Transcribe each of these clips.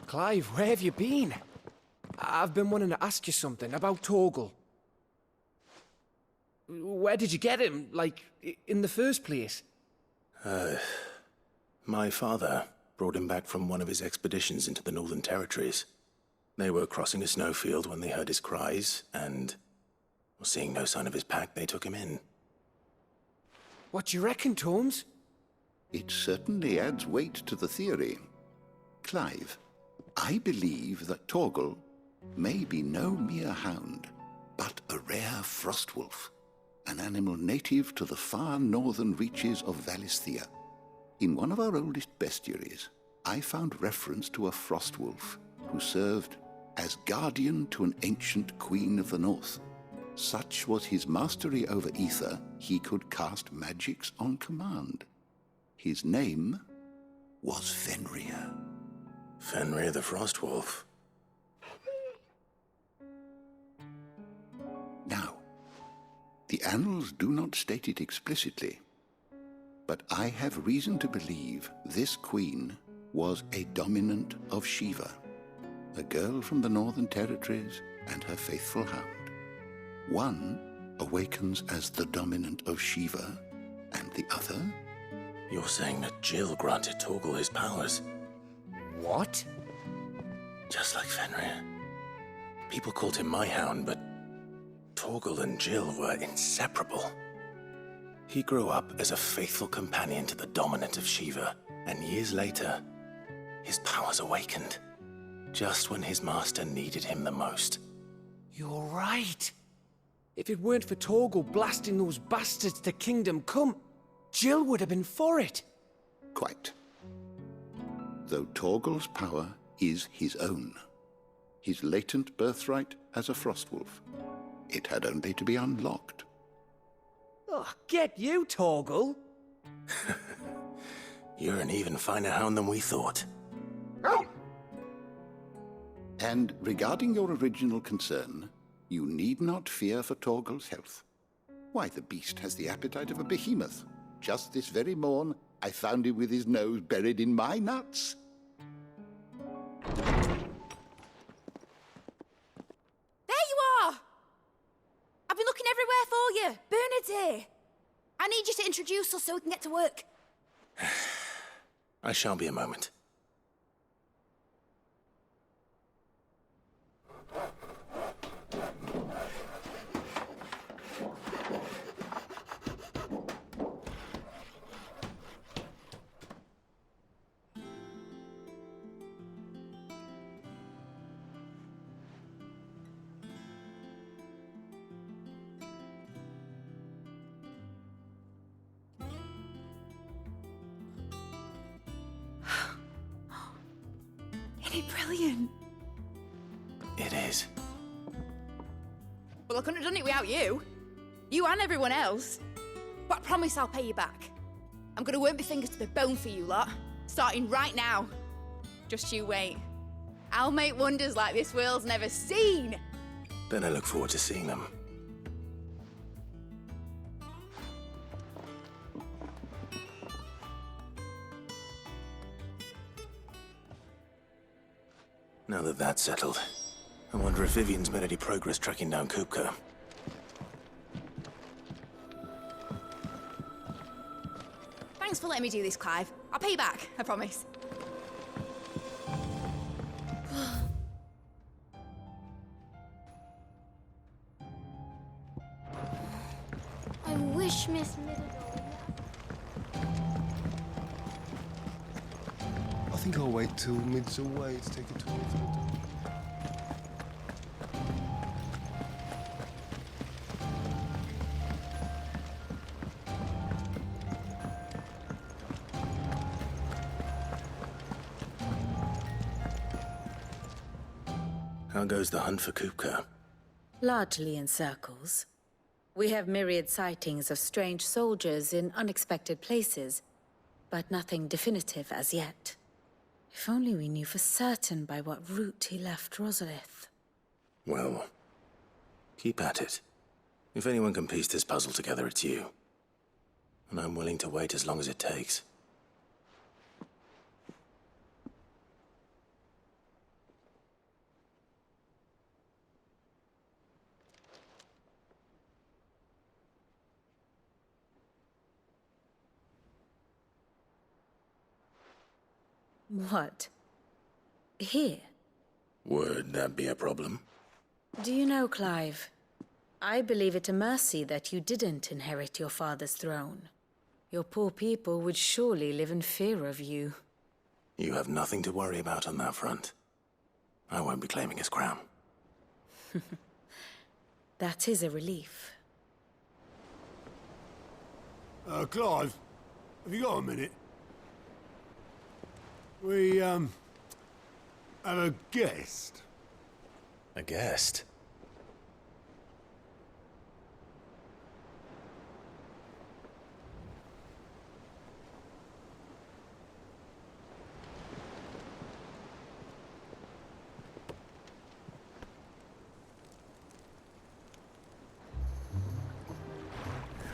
Clive, where have you been? I've been wanting to ask you something about Torgal. Where did you get him, like, in the first place? My father brought him back from one of his expeditions into the Northern Territories. They were crossing a snowfield when they heard his cries, and, seeing no sign of his pack, they took him in. What do you reckon, Tomes? It certainly adds weight to the theory. Clive, I believe that Torgal may be no mere hound, but a rare frostwolf, an animal native to the far northern reaches of Valisthea. In one of our oldest bestiaries, I found reference to a frostwolf who served as guardian to an ancient queen of the north. Such was his mastery over ether, he could cast magics on command. His name was Fenrir. Fenrir the Frostwolf. Now, the annals do not state it explicitly, but I have reason to believe this queen was a dominant of Shiva, a girl from the Northern Territories and her faithful hound. One awakens as the dominant of Shiva, and the other? You're saying that Jill granted Torgal his powers? What? Just like Fenrir. People called him my hound, but Torgal and Jill were inseparable. He grew up as a faithful companion to the dominant of Shiva, and years later, his powers awakened, just when his master needed him the most. You're right. If it weren't for Torgal blasting those bastards to Kingdom Come, Jill would have been for it. Quite. Though Torgal's power is his own, his latent birthright as a Frostwolf, it had only to be unlocked. Oh, get you, Torgal! You're an even finer hound than we thought. And regarding your original concern, you need not fear for Torgal's health. Why, the beast has the appetite of a behemoth. Just this very morn, I found him with his nose buried in my nuts. There you are! I've been looking everywhere for you. Bernard's here. I need you to introduce us so we can get to work. I shall be a moment. Isn't it brilliant? It is. Well, I couldn't have done it without you. You and everyone else. But I promise I'll pay you back. I'm gonna work my fingers to the bone for you lot, starting right now. Just you wait. I'll make wonders like this world's never seen. Then I look forward to seeing them. Now that that's settled, I wonder if Vivian's made any progress tracking down Kupka. Thanks for letting me do this, Clive. I'll pay you back, I promise. I wish Miss Middledore. I think I'll wait till Mid's away to take a tour of the dog. How goes the hunt for Kupka? Largely in circles. We have myriad sightings of strange soldiers in unexpected places, but nothing definitive as yet. If only we knew for certain by what route he left Rosalith. Well, keep at it. If anyone can piece this puzzle together, it's you. And I'm willing to wait as long as it takes. What? Here? Would that be a problem? Do you know, Clive, I believe it a mercy that you didn't inherit your father's throne. Your poor people would surely live in fear of you. You have nothing to worry about on that front. I won't be claiming his crown. That is a relief. Clive, have you got a minute? We, have a guest. A guest?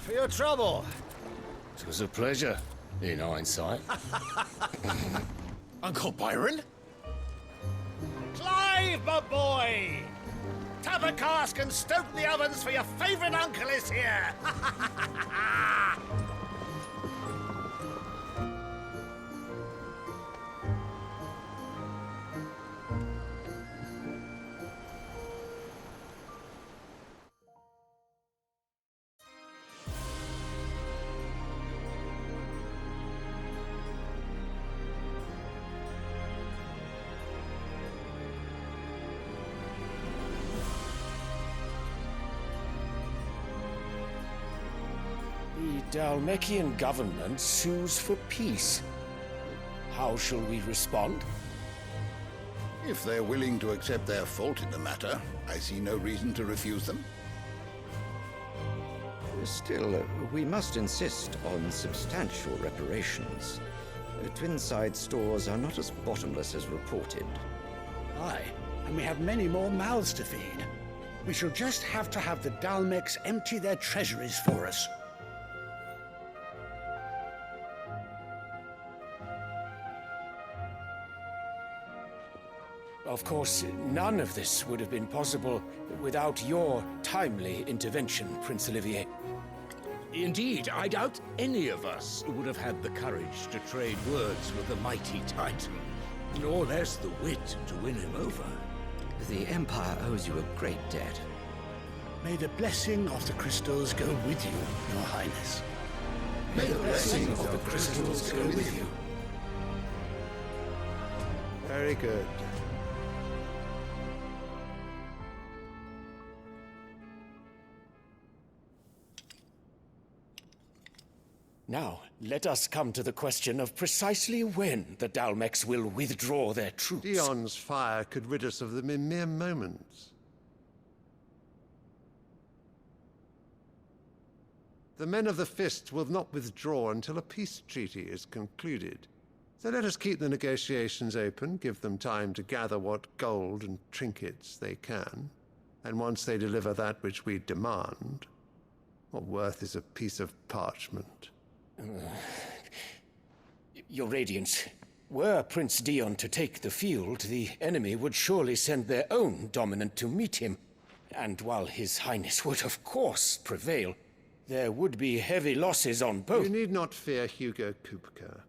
For your trouble. It was a pleasure, in hindsight. Uncle Byron? Clive, my boy! Tap a cask and stoke the ovens, for your favourite uncle is here! The Dalmekian government sues for peace. How shall we respond? If they're willing to accept their fault in the matter, I see no reason to refuse them. Still, we must insist on substantial reparations. Twinside stores are not as bottomless as reported. Aye, and we have many more mouths to feed. We shall just have to have the Dalmecs empty their treasuries for us. Of course, none of this would have been possible without your timely intervention, Prince Olivier. Indeed, I doubt any of us would have had the courage to trade words with the mighty Titan, nor less the wit to win him over. The Empire owes you a great debt. May the blessing of the crystals go with you, Your Highness. May the blessing of the crystals go with you. Very good. Now, let us come to the question of precisely when the Dalmecs will withdraw their troops. Dion's fire could rid us of them in mere moments. The men of the Fist will not withdraw until a peace treaty is concluded. So let us keep the negotiations open, give them time to gather what gold and trinkets they can, and once they deliver that which we demand, what worth is a piece of parchment? Your Radiance, were Prince Dion to take the field, the enemy would surely send their own dominant to meet him. And while His Highness would of course prevail, there would be heavy losses on both. You need not fear Hugo Kupka.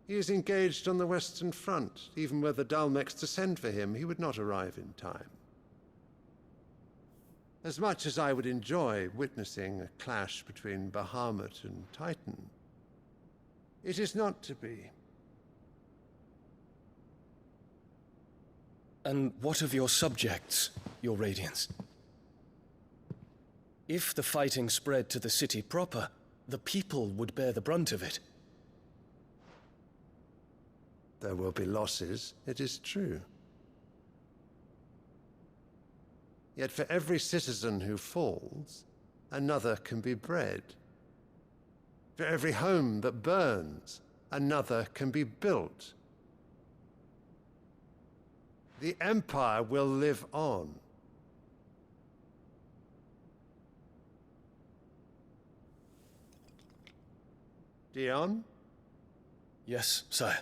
He is engaged on the Western Front. Even were the Dalmecs to send for him, he would not arrive in time. As much as I would enjoy witnessing a clash between Bahamut and Titan, it is not to be. And what of your subjects, Your Radiance? If the fighting spread to the city proper, the people would bear the brunt of it. There will be losses, it is true. Yet for every citizen who falls, another can be bred. For every home that burns, another can be built. The Empire will live on. Dion? Yes, sire.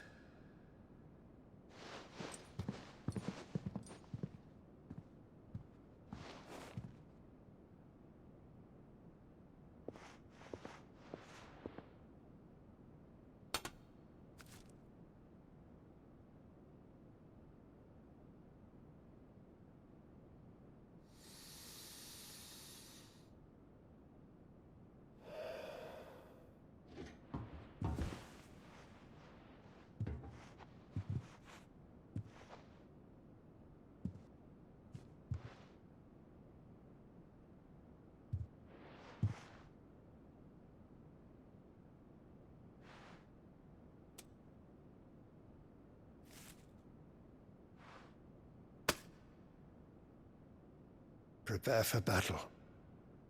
prepare for battle.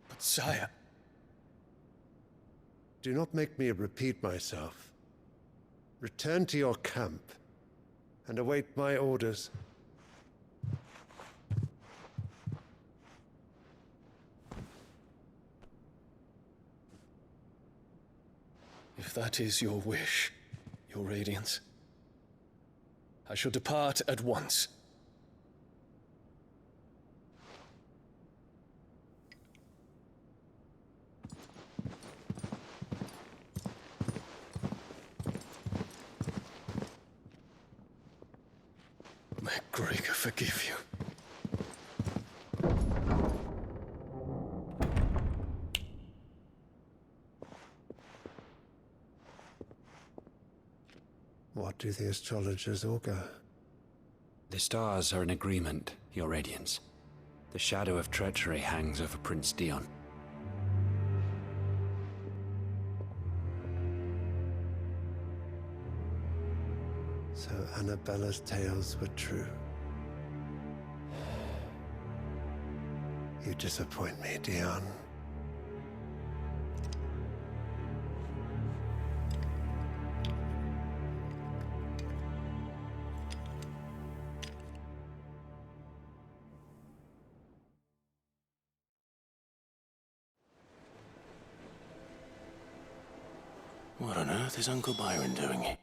But sire... Do not make me repeat myself. Return to your camp and await my orders. If that is your wish, Your Radiance, I shall depart at once. May Gregor forgive you. What do the astrologers augur? The stars are in agreement, Your Radiance. The shadow of treachery hangs over Prince Dion. So Annabella's tales were true. You disappoint me, Dion. What on earth is Uncle Byron doing?